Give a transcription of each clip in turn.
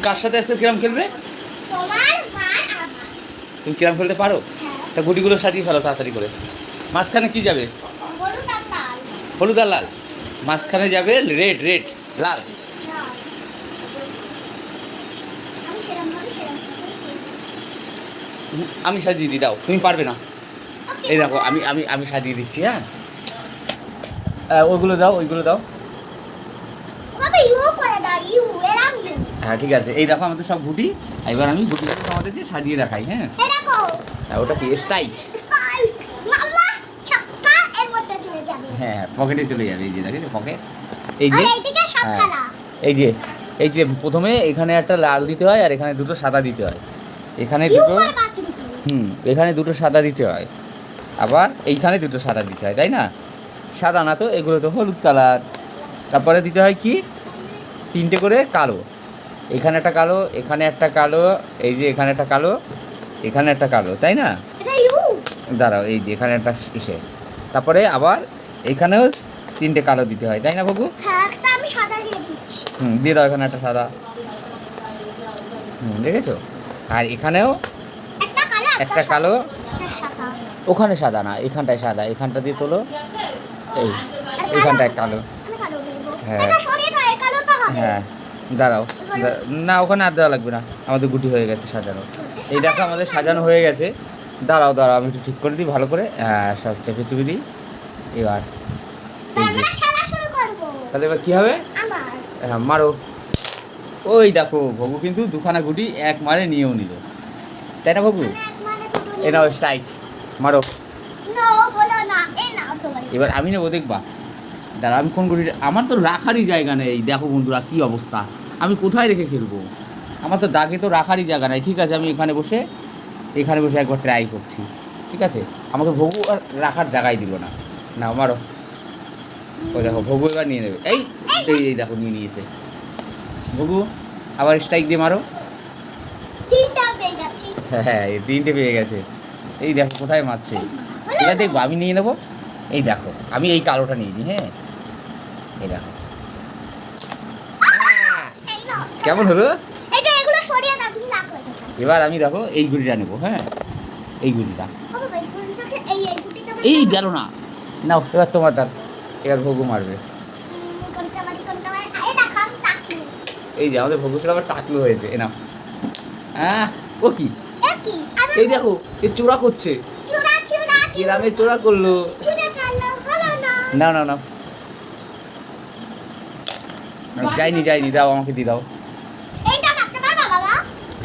তুমি কার সাথে আজকে কিরম খেলবে? তুমি কিরম খেলতে পারো? তা গুটিগুলো সাজিয়ে ফেলো তাড়াতাড়ি করে। মাঝখানে কি যাবে? হলুদ আর লাল। মাঝখানে যাবে রেড রেড লাল। আমি সাজিয়ে দিই, দাও, তুমি পারবে না। এই দেখো আমি আমি আমি সাজিয়ে দিচ্ছি। হ্যাঁ ওইগুলো দাও, ওইগুলো দাও। হ্যাঁ ঠিক আছে, এই দেখো আমাদের সব গুটি। এবার আমি গুটিগুলো আমাদেরকে সাজিয়ে দেখাই। হ্যাঁ ওটা কি স্টাইল? হ্যাঁ পকেটে চলে যাবে। এই যে দেখেন পকেট। এই যে এই যে এই যে প্রথমে এখানে একটা লাল দিতে হয় আর এখানে দুটো সাদা দিতে হয়। এখানে দুটো এখানে দুটো সাদা দিতে হয়, আবার এইখানে দুটো সাদা দিতে হয়, তাই না? সাদা না তো, এগুলো তো হলুদ কালার। তারপরে দিতে হয় কি তিনটে করে কালো। এখানে একটা কালো, এখানে একটা কালো, এই যে এখানে একটা কালো, এখানে একটা কালো, তাই না? দাঁড়াও, এই যে এখানে একটা ইসে। তারপরে আবার এখানেও তিনটে কালো দিতে হয়, তাই না ভগু? দিয়ে দাও এখানে একটা সাদা। দেখেছো? আর এখানেও একটা কালো, ওখানে সাদা না, এখানটায় সাদা। এখানটা দিয়ে তোলো, এই এখানটায় কালো। হ্যাঁ হ্যাঁ দাঁড়াও, না ওখানে আর দেওয়া লাগবে না, আমাদের গুটি হয়ে গেছে সাজানো। এই দেখো আমাদের সাজানো হয়ে গেছে। দাঁড়াও দাঁড়াও, আমি একটু ঠিক করে দিই ভালো করে। হ্যাঁ সব চেপে চেপে দিই। এবার এই যে তাহলে এবার কী হবে? হ্যাঁ মারো। ওই দেখো ভগু কিন্তু দুখানা গুটি এক মারে নিয়েও নিল, তাই না ভগু? এ নাও স্ট্রাইক, মারো। এবার আমি নেবো, দেখবা। দাঁড়া আমি কোন গুটি, আমার তো রাখারই জায়গা নেই। দেখো বন্ধুরা কী অবস্থা, আমি কোথায় রেখে খেলবো? আমার তো দাগে তো রাখারই জায়গা নেই। ঠিক আছে আমি এখানে বসে একবার ট্রাই করছি। ঠিক আছে, আমাকে ভগু আর রাখার জায়গায় দিল না। না মারো। ওই দেখো ভগু এবার নিয়ে নেবে। এই এই দেখো নিয়ে নিয়েছে ভগু। আবার স্ট্রাইক দিয়ে মারো। হ্যাঁ এই তিনটে পেয়ে গেছে। এই দেখো কোথায় মারছে। এটা দেখবো, আমি নিয়ে নেবো। এই দেখো আমি এই কালোটা নিয়ে নিই। হ্যাঁ এই দেখো কেমন হলো? এবার আমি দেখো এই গুটিটা নেবো। হ্যাঁ এই গুটিটা, এই গেল না। নাও এবার তোমার তার, এবার ভগু মারবে। এই যে আমাদের ভগু ছিল আবার টাকলু হয়েছে। এ নাও। ও কি, এই দেখো এ চোরা করছে। গ্রামে চোরা করলো। না না না যাইনি যাইনি, দাও আমাকে দিয়ে দাও।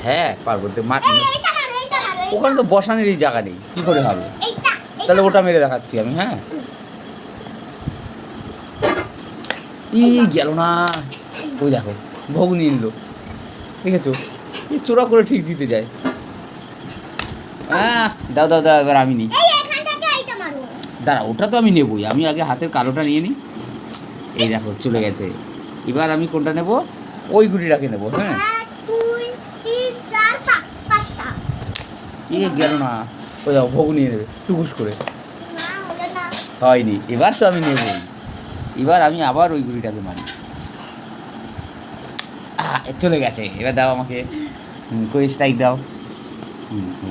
হ্যাঁ পারবো। ওখানে তো বসানোরই জায়গা নেই, কি করে হবে? তাহলে ওটা মেরে দেখাচ্ছি আমি। হ্যাঁ ই গেল না। ওই দেখো ভগু নিয়ে নিল, দেখেছো? এই চোরা করে ঠিক জিতে যায়। দাও দাও দাও, এবার আমি নিই। দাঁড়া ওটা তো আমি নেবই, আমি আগে হাতের কালোটা নিয়ে নিই। এই দেখো চলে গেছে। এবার আমি কোনটা নেব? ওই গুটিটাকে নেবো। হ্যাঁ গেল না। ওই দেখো ভগু নিয়ে নেবে টুকুস করে। হয়নি, এবার তো আমি নেবই। এবার আমি আবার ওই গুটিটাকে মারি। চলে গেছে। এবার দাও আমাকে। কই স্ট্রাইক দাও।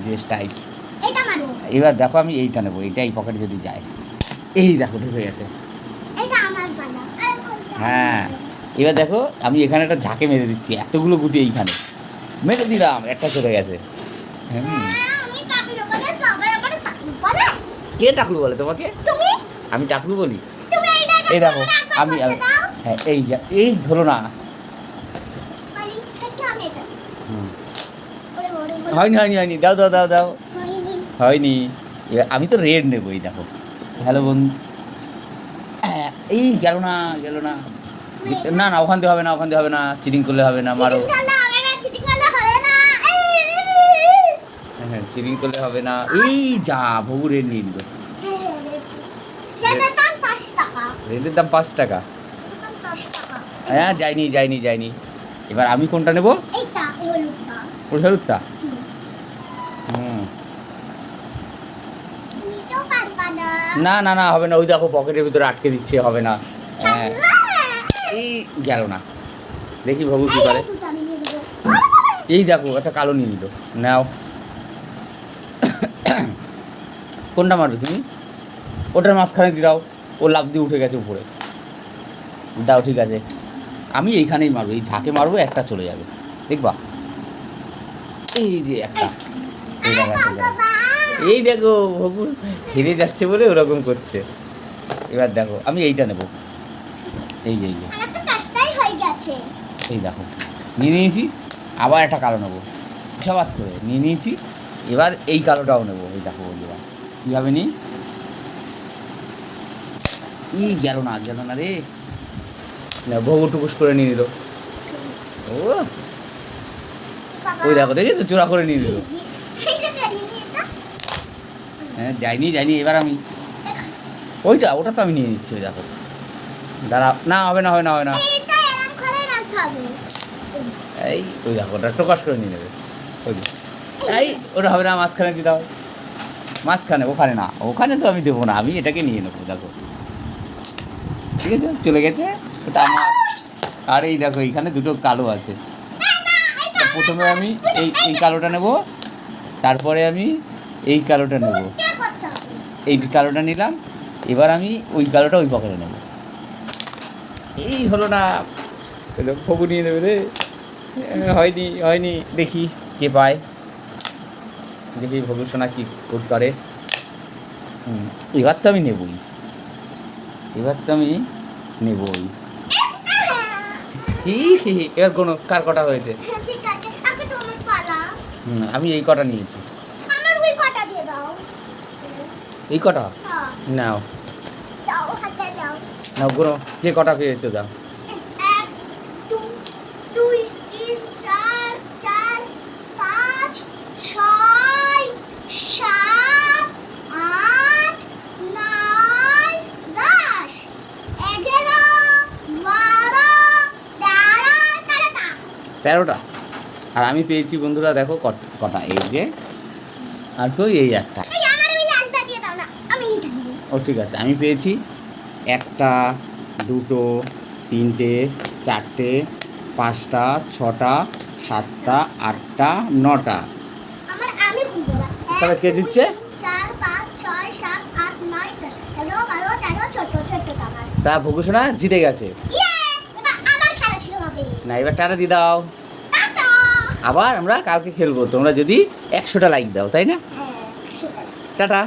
যে স্ট্রাইক। এবার দেখো আমি এইটা নেবো, এইটা এই পকেটে যদি যায়। এই দেখো ঢুকে গেছে। হ্যাঁ এবার দেখো আমি এখানে একটা ঝাঁকে মেরে দিচ্ছি, এতগুলো গুটি এইখানে মেরে দিলাম, একটা চলে গেছে। কে টাকলু বলে তোমাকে? আমি টাকলু বলি? এই দেখো আমি হ্যাঁ এই ধরো না। হয়নি হয়নি হয়নি, দাও দাও দাও দাও। হয়নি, আমি তো রেড নেবো। এই দেখো হ্যালো বন্ধু। এই গেল না গেল না। না না ওখান দিয়ে হবে না, ওখান দিয়ে হবে না, চিটিং করলে হবে না। মারো। হ্যাঁ চিটিং করলে হবে না। এই যা ভগু রেড নিয়ে নিল। রেডের দাম 5 টাকা। হ্যাঁ যাইনি যাইনি যাইনি। এবার আমি কোনটা নেবো? ওই হলুদটা। না না না হবে না, ওই দেখো পকেটের ভিতরে আটকে দিচ্ছে, হবে না। হ্যাঁ এই গেল না, দেখি ভগু কি করে। এই দেখো একটা কালো নিয়ে নিল, নাও। কোনটা মারবে তুমি? ওটার মাঝখানে দিয়ে দাও, ও লাফ দিয়ে উঠে গেছে উপরে। দাও, ঠিক আছে, আমি এইখানেই মারবো, এই ঝাঁকে মারবো, একটা চলে যাবে, দেখবা। এই যে একটা, এই দেখো একটা গেল। এই দেখো বাবু হেরে যাচ্ছে বলে ওরকম করছে। এবার দেখো আমি এইটা নেব, এই যে এই দেখো নিয়ে নিয়েছি, আবার একটা কালো নেবো, সবাত করে নিয়ে নিয়েছি। এবার এই কালোটাও নেবো, এই দেখো বন্ধুরা কীভাবে নিই। ই গেল না রে, না ভগু টুকুস করে নিয়ে নিল। ও ওই দেখো, দেখেছো, চোরা করে নিয়ে নিল। হ্যাঁ যাইনি, এবার আমি ওটা তো আমি নিয়ে নিচ্ছি। ওই দেখো, দাঁড়া, না হবে না এই ওই দেখো, ওটা টোকাস করে নিয়ে নেবে। ওই এই ওটা হবে না, মাঝখানে দিয়ে দাও, মাঝখানে, ওখানে না, ওখানে তো আমি দেবো না, আমি এটাকে নিয়ে নেবো। দেখো ঠিক আছে, চলে গেছে ওটা আমার। আর এই দেখো এইখানে দুটো কালো আছে, প্রথমে আমি এই কালোটা নেব, তারপরে আমি এই কালোটা নেব, এই কালোটা নিলাম। এবার আমি ওই কালোটা ওই পকেটে নেব। এই হলো না, ফবু নিয়ে নেবে রে। হয়নি, দেখি কে পায়, দেখি ভবিষ্যৎ কি করে। এবার তো আমি নেবই, এবার কোনো কার কটা হয়েছে? আমি এই কটা নিয়েছি, এই কটা নাও, কোনো কে কটা পেয়েছো দাও। তেরোটা, আর আমি পেয়েছি বন্ধুরা দেখো কটা, এই যে আর তো এই একটা। ও ঠিক আছে, আমি পেয়েছি একটা, দুটো, তিনটে, চারটে, পাঁচটা, ছটা, সাতটা, আটটা, নটা। তাহলে কে জিতছে? তা ভূষণা জিতে গেছে। না এবার টাটা দিয়ে দাও, আবার আমরা কালকে খেলবো, তোমরা যদি 100টা লাইক দাও, তাই না? টাটা।